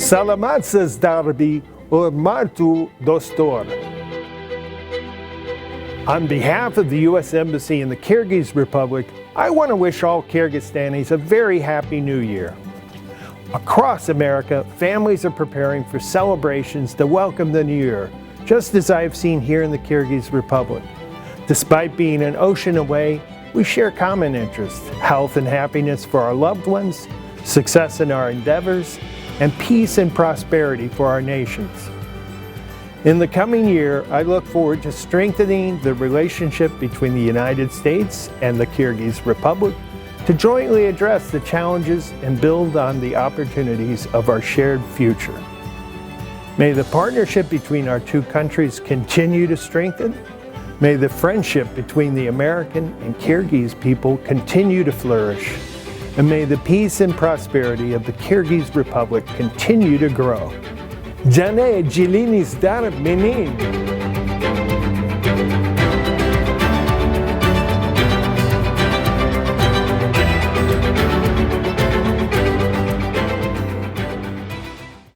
Salamat or Martu Dostor. On behalf of the U.S. Embassy in the Kyrgyz Republic, I want to wish all Kyrgyzstanis a very happy New Year. Across America, families are preparing for celebrations to welcome the New Year, just as I have seen here in the Kyrgyz Republic. Despite being an ocean away, we share common interests: health and happiness for our loved ones, success in our endeavors, and peace and prosperity for our nations. In the coming year, I look forward to strengthening the relationship between the United States and the Kyrgyz Republic to jointly address the challenges and build on the opportunities of our shared future. May the partnership between our two countries continue to strengthen. May the friendship between the American and Kyrgyz people continue to flourish. And may the peace and prosperity of the Kyrgyz Republic continue to grow. Жаңы Жылыңыздар менен.